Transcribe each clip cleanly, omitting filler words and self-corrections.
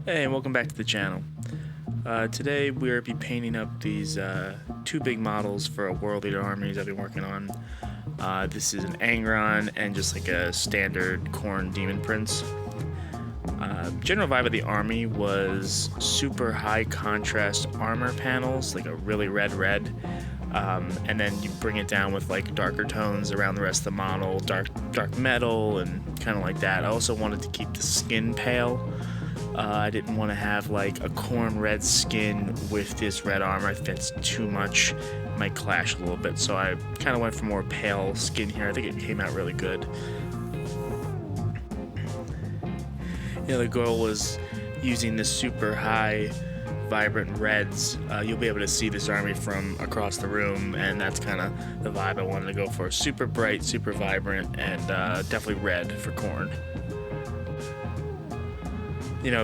Hey, and welcome back to the channel. Today we'll be painting up these two big models for a World Leader armies I've been working on. This is an Angron and just like a standard Khorne Daemon Prince. General vibe of the army was super high contrast armor panels, like a really red, and then you bring it down with like darker tones around the rest of the model, dark metal and kind of like that. I also wanted to keep the skin pale. I didn't want to have like a Khorne red skin with this red armor. I think that's too much. It might clash a little bit, so I kind of went for more pale skin here. I think it came out really good. The goal was using the super high vibrant reds. You'll be able to see this army from across the room, and that's kind of the vibe I wanted to go for. Super bright, super vibrant, and definitely red for Khorne.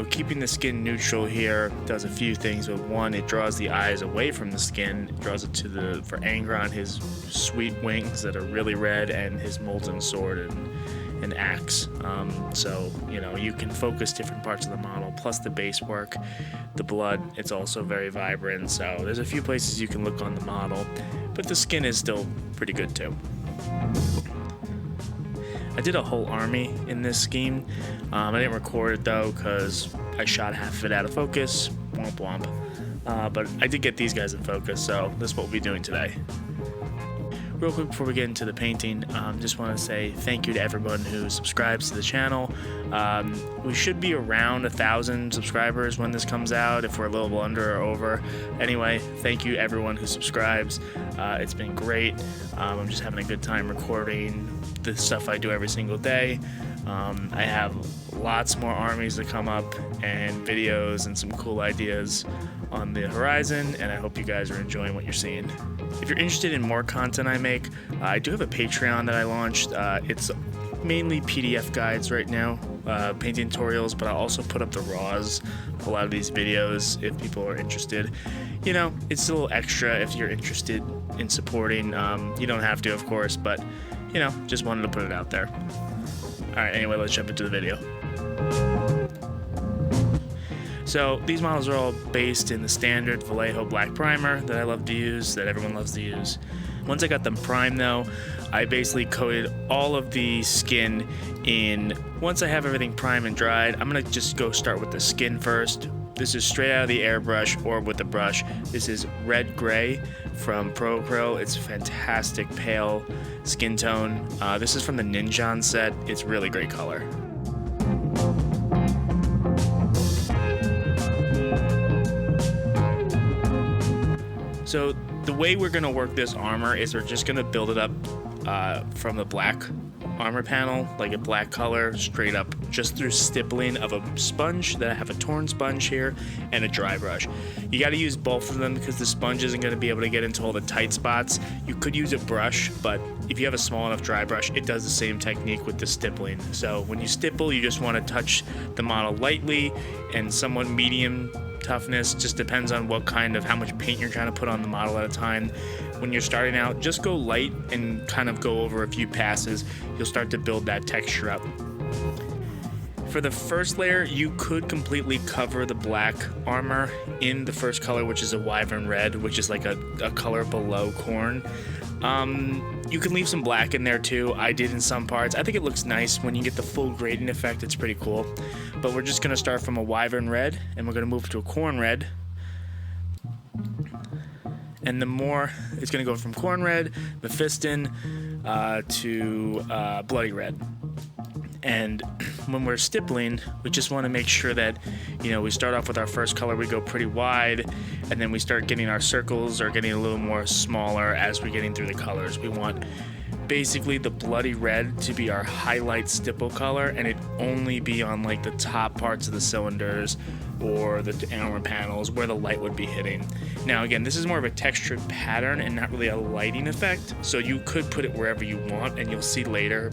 Keeping the skin neutral here does a few things, but one, it draws the eyes away from the skin. It draws it to for Angron, his sweet wings that are really red, and his Molten sword and axe. So you can focus different parts of the model, plus the base work, the blood, it's also very vibrant. So there's a few places you can look on the model, but the skin is still pretty good too. I did a whole army in this scheme. I didn't record it though because I shot half of it out of focus. Womp womp. But I did get these guys in focus, so this is what we'll be doing today. Real quick before we get into the painting, just want to say thank you to everyone who subscribes to the channel. We should be around 1,000 subscribers when this comes out, if we're a little under or over. Anyway, thank you everyone who subscribes. It's been great. I'm just having a good time recording the stuff I do every single day. I have lots more armies to come up and videos and some cool ideas on the horizon, and I hope you guys are enjoying what you're seeing. If you're interested in more content I make, I do have a Patreon that I launched. It's mainly PDF guides right now, painting tutorials, but I'll also put up the raws of a lot of these videos if people are interested. It's a little extra if you're interested in supporting. You don't have to, of course, but just wanted to put it out there. Alright, anyway, let's jump into the video. So these models are all based in the standard Vallejo black primer that I love to use, that everyone loves to use. Once I got them primed though, I basically coated all of the skin in. Once I have everything primed and dried, I'm going to just go start with the skin first. This is straight out of the airbrush or with the brush. This is red gray from Pro. It's fantastic pale skin tone. This is from the Ninjan set. It's really great color. So the way we're going to work this armor is we're just going to build it up from the black armor panel, like a black color, straight up, just through stippling of a sponge. That I have a torn sponge here and a dry brush. You got to use both of them because the sponge isn't going to be able to get into all the tight spots. You could use a brush, but if you have a small enough dry brush, it does the same technique with the stippling. So when you stipple, you just want to touch the model lightly and somewhat medium toughness. Just depends on how much paint you're trying to put on the model at a time. When you're starting out, just go light and kind of go over a few passes. You'll start to build that texture up. For the first layer, you could completely cover the black armor in the first color, which is a wyvern red, which is like a color below Khorne. You can leave some black in there too. I did in some parts. I think it looks nice when you get the full gradient effect. It's pretty cool. But we're just going to start from a wyvern red, and we're going to move to a Khorne red. And it's going to go from Khorne red, Mephiston, to bloody red. And when we're stippling, we just want to make sure that, we start off with our first color, we go pretty wide, and then we start getting our circles or getting a little more smaller as we're getting through the colors. We want basically the bloody red to be our highlight stipple color, and it only be on like the top parts of the cylinders or the armor panels where the light would be hitting. Now again, this is more of a textured pattern and not really a lighting effect, so you could put it wherever you want, and you'll see later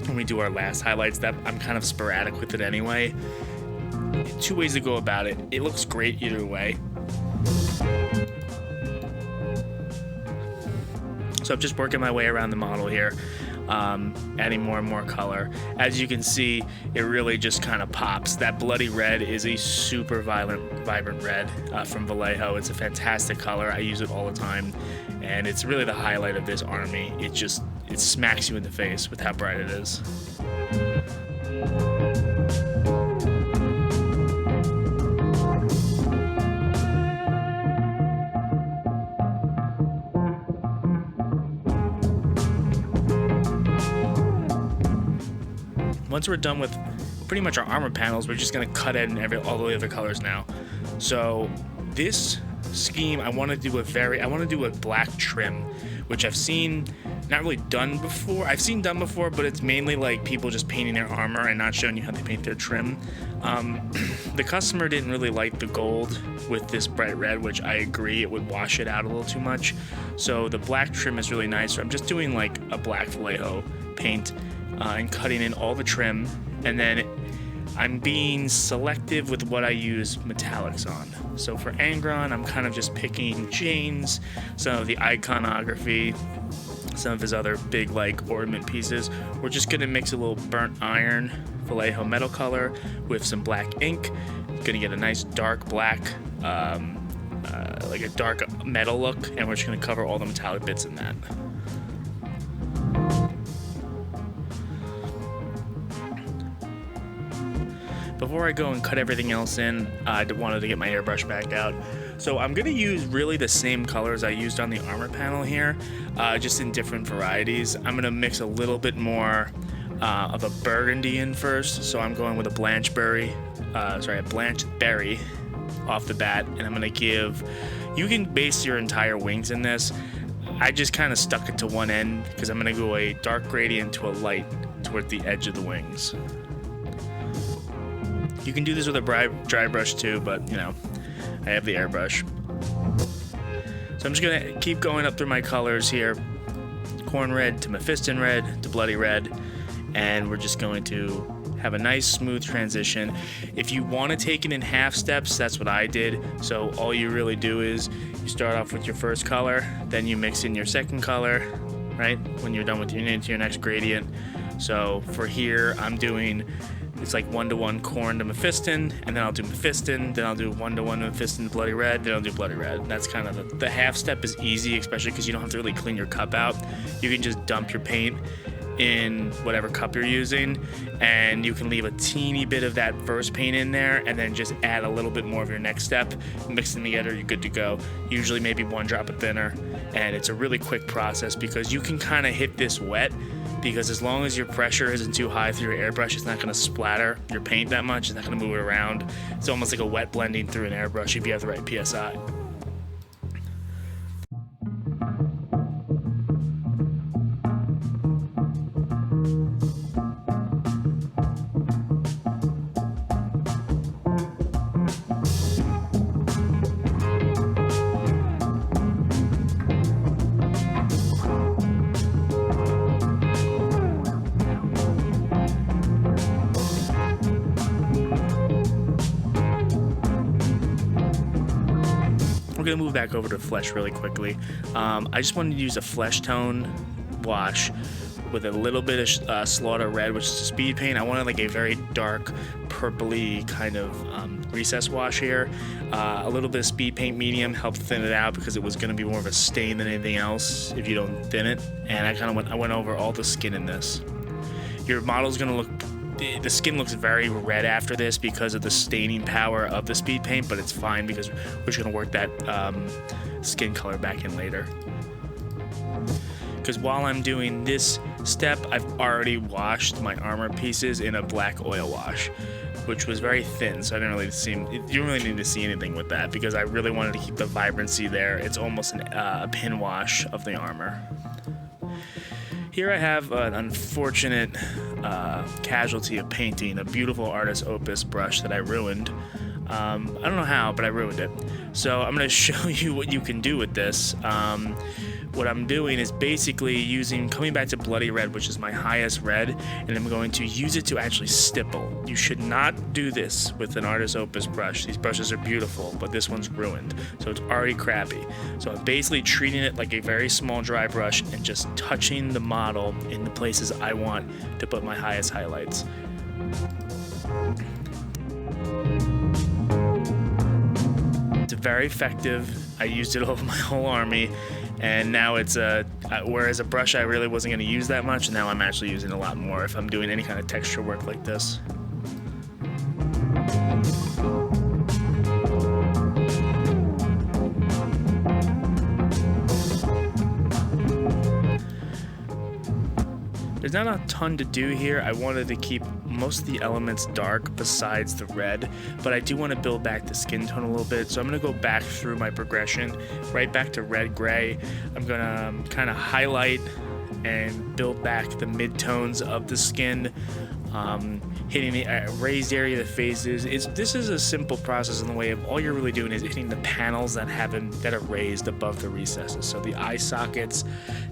when we do our last highlights that I'm kind of sporadic with it anyway. Two ways to go about it. It looks great either way. So I'm just working my way around the model here. adding more and more color. As you can see, it really just kind of pops. That bloody red is a super vibrant red from Vallejo. It's a fantastic color. I use it all the time, and it's really the highlight of this army. It smacks you in the face with how bright it is. Once we're done with pretty much our armor panels, we're just going to cut in all the other colors now. So this scheme, I want to do a black trim, which I've seen not really done before. I've seen done before, but it's mainly like people just painting their armor and not showing you how they paint their trim. The customer didn't really like the gold with this bright red, which I agree, it would wash it out a little too much. So the black trim is really nice. So I'm just doing like a black Vallejo paint and cutting in all the trim, and then I'm being selective with what I use metallics on. So for Angron, I'm kind of just picking chains, some of the iconography, some of his other big like ornament pieces. We're just gonna mix a little burnt iron Vallejo metal color with some black ink. Gonna get a nice dark black, like a dark metal look, and we're just gonna cover all the metallic bits in that. Before I go and cut everything else in, I wanted to get my airbrush back out. So I'm going to use really the same colors I used on the armor panel here, just in different varieties. I'm going to mix a little bit more of a burgundy in first. So I'm going with a blanched berry off the bat, and I'm going to give, you can base your entire wings in this. I just kind of stuck it to one end because I'm going to go a dark gradient to a light toward the edge of the wings. You can do this with a dry brush too, but you know, I have the airbrush. So I'm just gonna keep going up through my colors here. Khorne red to Mephiston red to bloody red, and we're just going to have a nice smooth transition. If you want to take it in half steps, that's what I did. So all you really do is you start off with your first color, then you mix in your second color, right? When you're done with your next gradient. So for here, I'm doing, it's like 1-to-1 Khorne to Mephiston, and then I'll do Mephiston, then I'll do 1-to-1 Mephiston to bloody red, then I'll do bloody red. That's kind of the half step is easy, especially because you don't have to really clean your cup out. You can just dump your paint in whatever cup you're using, and you can leave a teeny bit of that first paint in there, and then just add a little bit more of your next step, mix them together, you're good to go. Usually maybe 1 drop of thinner, and it's a really quick process because you can kind of hit this wet, because as long as your pressure isn't too high through your airbrush, it's not going to splatter your paint that much, it's not going to move it around. It's almost like a wet blending through an airbrush if you have the right PSI. We're going to move back over to flesh really quickly. I just wanted to use a flesh tone wash with a little bit of Slaughter Red, which is a speed paint. I wanted like a very dark purpley kind of recess wash here. A little bit of speed paint medium helped thin it out because it was going to be more of a stain than anything else if you don't thin it. And I went over all the skin in this. Your model's going to look, the skin looks very red after this because of the staining power of the speed paint, but it's fine because we're just going to work that skin color back in later. Because while I'm doing this step, I've already washed my armor pieces in a black oil wash, which was very thin, so I didn't really see, you don't really need to see anything with that because I really wanted to keep the vibrancy there. It's almost a pin wash of the armor. Here I have an unfortunate casualty of painting, a beautiful artist opus brush that I ruined. I don't know how, but I ruined it. So I'm going to show you what you can do with this. what I'm doing is basically coming back to Bloody Red, which is my highest red, and I'm going to use it to actually stipple. You should not do this with an Artist Opus brush. These brushes are beautiful, but this one's ruined, so it's already crappy. So I'm basically treating it like a very small dry brush and just touching the model in the places I want to put my highest highlights. It's very effective. I used it over my whole army. And now it's whereas a brush I really wasn't going to use that much, now I'm actually using a lot more if I'm doing any kind of texture work like this. There's not a ton to do here. I wanted to keep most of the elements dark besides the red, but I do want to build back the skin tone a little bit. So I'm going to go back through my progression, right back to red gray. I'm going to kind of highlight and build back the mid-tones of the skin, hitting the raised area of the faces. This is a simple process in the way of all you're really doing is hitting the panels that are raised above the recesses. So the eye sockets,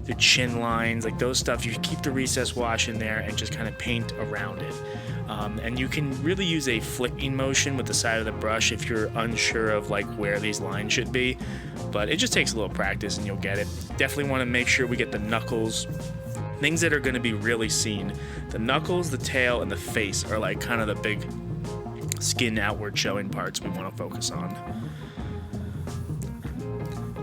the chin lines, like those stuff, you keep the recess wash in there and just kind of paint around it. And you can really use a flicking motion with the side of the brush if you're unsure of like where these lines should be, but it just takes a little practice and you'll get it. Definitely want to make sure we get the knuckles, things that are going to be really seen. The knuckles, the tail, and the face are like kind of the big skin outward showing parts we want to focus on.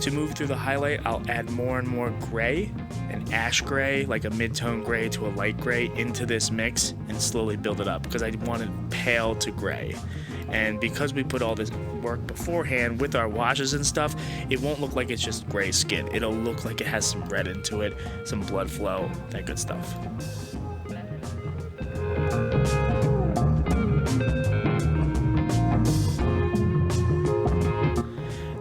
To move through the highlight, I'll add more and more gray, an ash gray, like a mid-tone gray to a light gray into this mix and slowly build it up because I want it pale to gray. And because we put all this work beforehand with our washes and stuff, it won't look like it's just gray skin. It'll look like it has some red into it, some blood flow, that good stuff.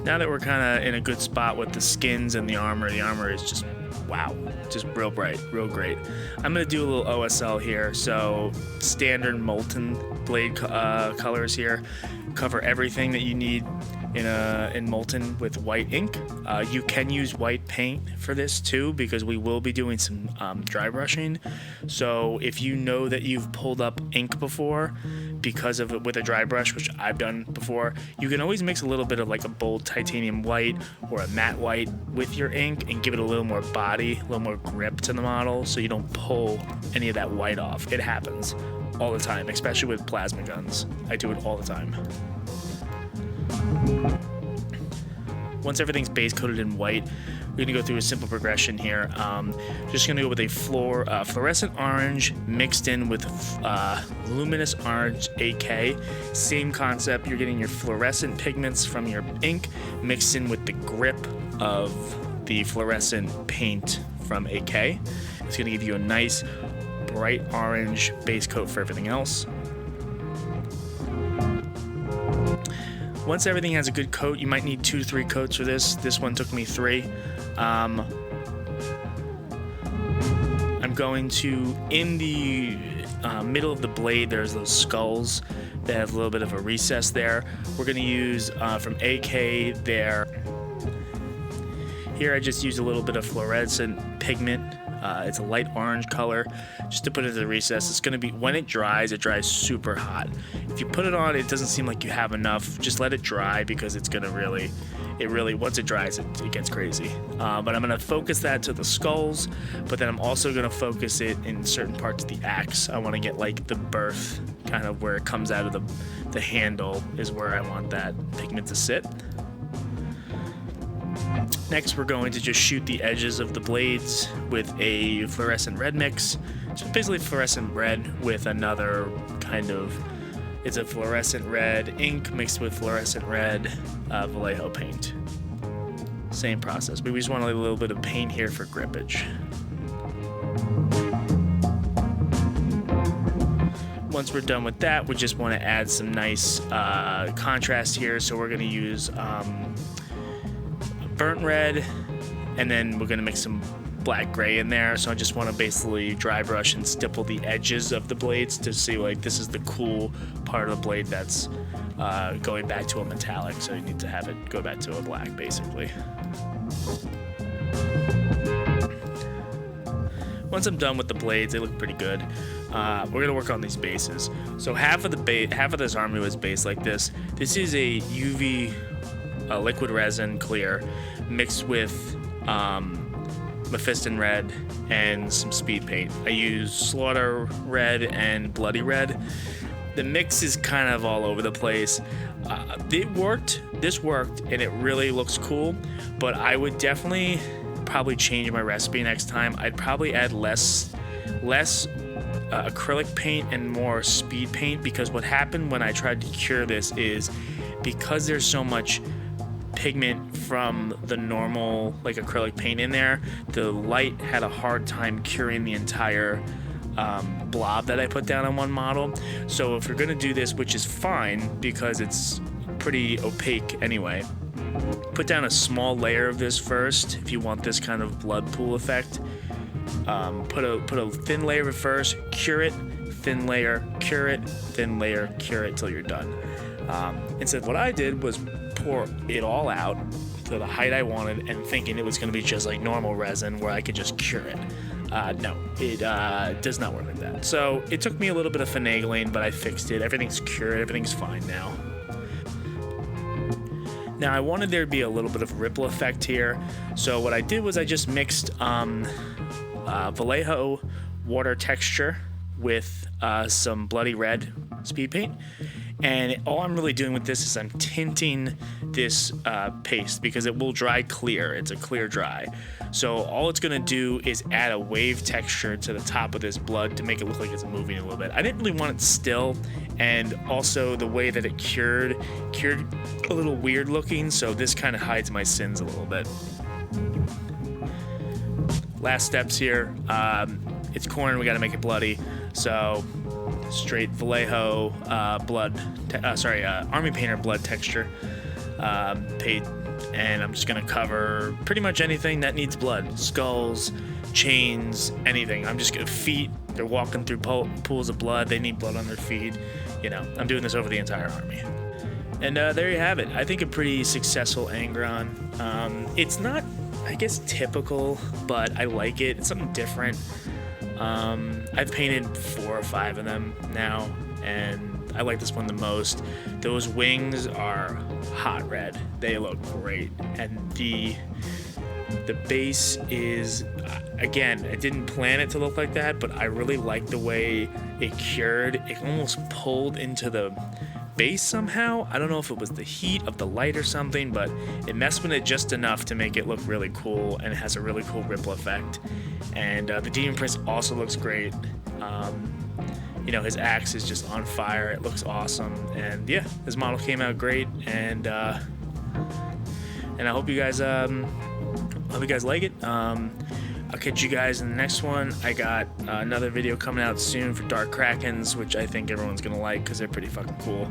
Now that we're kind of in a good spot with the skins and the armor is just, wow, just real bright, real great. I'm going to do a little OSL here. So standard Molten blade colors here. Cover everything that you need in Molten with white ink. You can use white paint for this too because we will be doing some dry brushing. So if you know that you've pulled up ink before because of it with a dry brush, which I've done before, you can always mix a little bit of like a bold titanium white or a matte white with your ink and give it a little more body, a little more grip to the model so you don't pull any of that white off. It happens all the time, especially with plasma guns. I do it all the time. Once everything's base coated in white, we're going to go through a simple progression here. Just going to go with a fluorescent orange mixed in with luminous orange AK. Same concept. You're getting your fluorescent pigments from your ink mixed in with the grip of the fluorescent paint from AK. It's going to give you a nice bright orange base coat for everything else. Once everything has a good coat, you might need 2 to 3 coats for this. This one took me 3. I'm going to, in the middle of the blade, there's those skulls that have a little bit of a recess there. We're going to use from AK there. Here I just used a little bit of fluorescent pigment. It's a light orange color just to put it in the recess. It's going to be, when it dries super hot. If you put it on, it doesn't seem like you have enough. Just let it dry because it's going to really, once it dries, it gets crazy. But I'm going to focus that to the skulls, but then I'm also going to focus it in certain parts of the axe. I want to get like the birth, kind of where it comes out of the handle is where I want that pigment to sit. Next, we're going to just shoot the edges of the blades with a fluorescent red mix. So basically fluorescent red with another kind of, it's a fluorescent red ink mixed with fluorescent red Vallejo paint. Same process, but we just want a little bit of paint here for grippage. Once we're done with that, we just want to add some nice contrast here. So we're going to use burnt red, and then we're going to mix some black gray in there. So I just want to basically dry brush and stipple the edges of the blades to see like this is the cool part of the blade that's going back to a metallic, so you need to have it go back to a black basically. once I'm done with the blades, they look pretty good. We're gonna work on these bases. So half of this army was based like this. This is a UV liquid resin clear mixed with Mephiston red and some speed paint. I use Slaughter red and Bloody red. The mix is kind of all over the place. It worked. This worked, and it really looks cool. But I would definitely probably change my recipe next time. I'd probably add less acrylic paint and more speed paint, because what happened when I tried to cure this is because there's so much pigment from the normal like acrylic paint in there, the light had a hard time curing the entire blob that I put down on one model. So if you're gonna do this, which is fine because it's pretty opaque anyway, put down a small layer of this first if you want this kind of blood pool effect. Put a thin layer of it first, cure it, thin layer, cure it, thin layer, cure it till you're done. Instead, what I did was pour it all out to the height I wanted, and thinking it was going to be just like normal resin where I could just cure it. No, it does not work like that. So it took me a little bit of finagling, but I fixed it. Everything's cured. Everything's fine now. Now I wanted there to be a little bit of ripple effect here. So what I did was I just mixed Vallejo water texture with some bloody red speed paint. And all I'm really doing with this is I'm tinting this paste because it will dry clear. It's a clear dry. So all it's gonna do is add a wave texture to the top of this blood to make it look like it's moving a little bit. I didn't really want it still, and also the way that it cured a little weird looking, so this kind of hides my sins a little bit. Last steps here. It's Khorne, we gotta make it bloody. So straight Vallejo Army Painter blood texture paint, and I'm just gonna cover pretty much anything that needs blood. Skulls, chains, anything. I'm just gonna feet. They're walking through pools of blood. They need blood on their feet. You know, I'm doing this over the entire army. And there you have it. I think a pretty successful Angron. It's not, I guess, typical, but I like it. It's something different. I've painted 4 or 5 of them now, and I like this one the most. Those wings are hot red. They look great. And the base is, again, I didn't plan it to look like that, but I really like the way it cured. It almost pulled into the base somehow. I don't know if it was the heat of the light or something, but it messed with it just enough to make it look really cool, and it has a really cool ripple effect. And the Daemon Prince also looks great. You know, his axe is just on fire. It looks awesome, and yeah, his model came out great. And I hope you guys like it. I'll catch you guys in the next one. I got another video coming out soon for Dark Krakens, which I think everyone's gonna like because they're pretty fucking cool.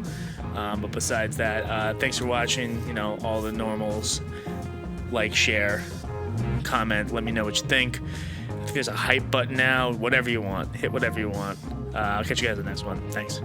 But besides that, thanks for watching. You know, all the normals. Like, share, comment, let me know what you think. If there's a hype button now, whatever you want, hit whatever you want. I'll catch you guys in the next one. Thanks.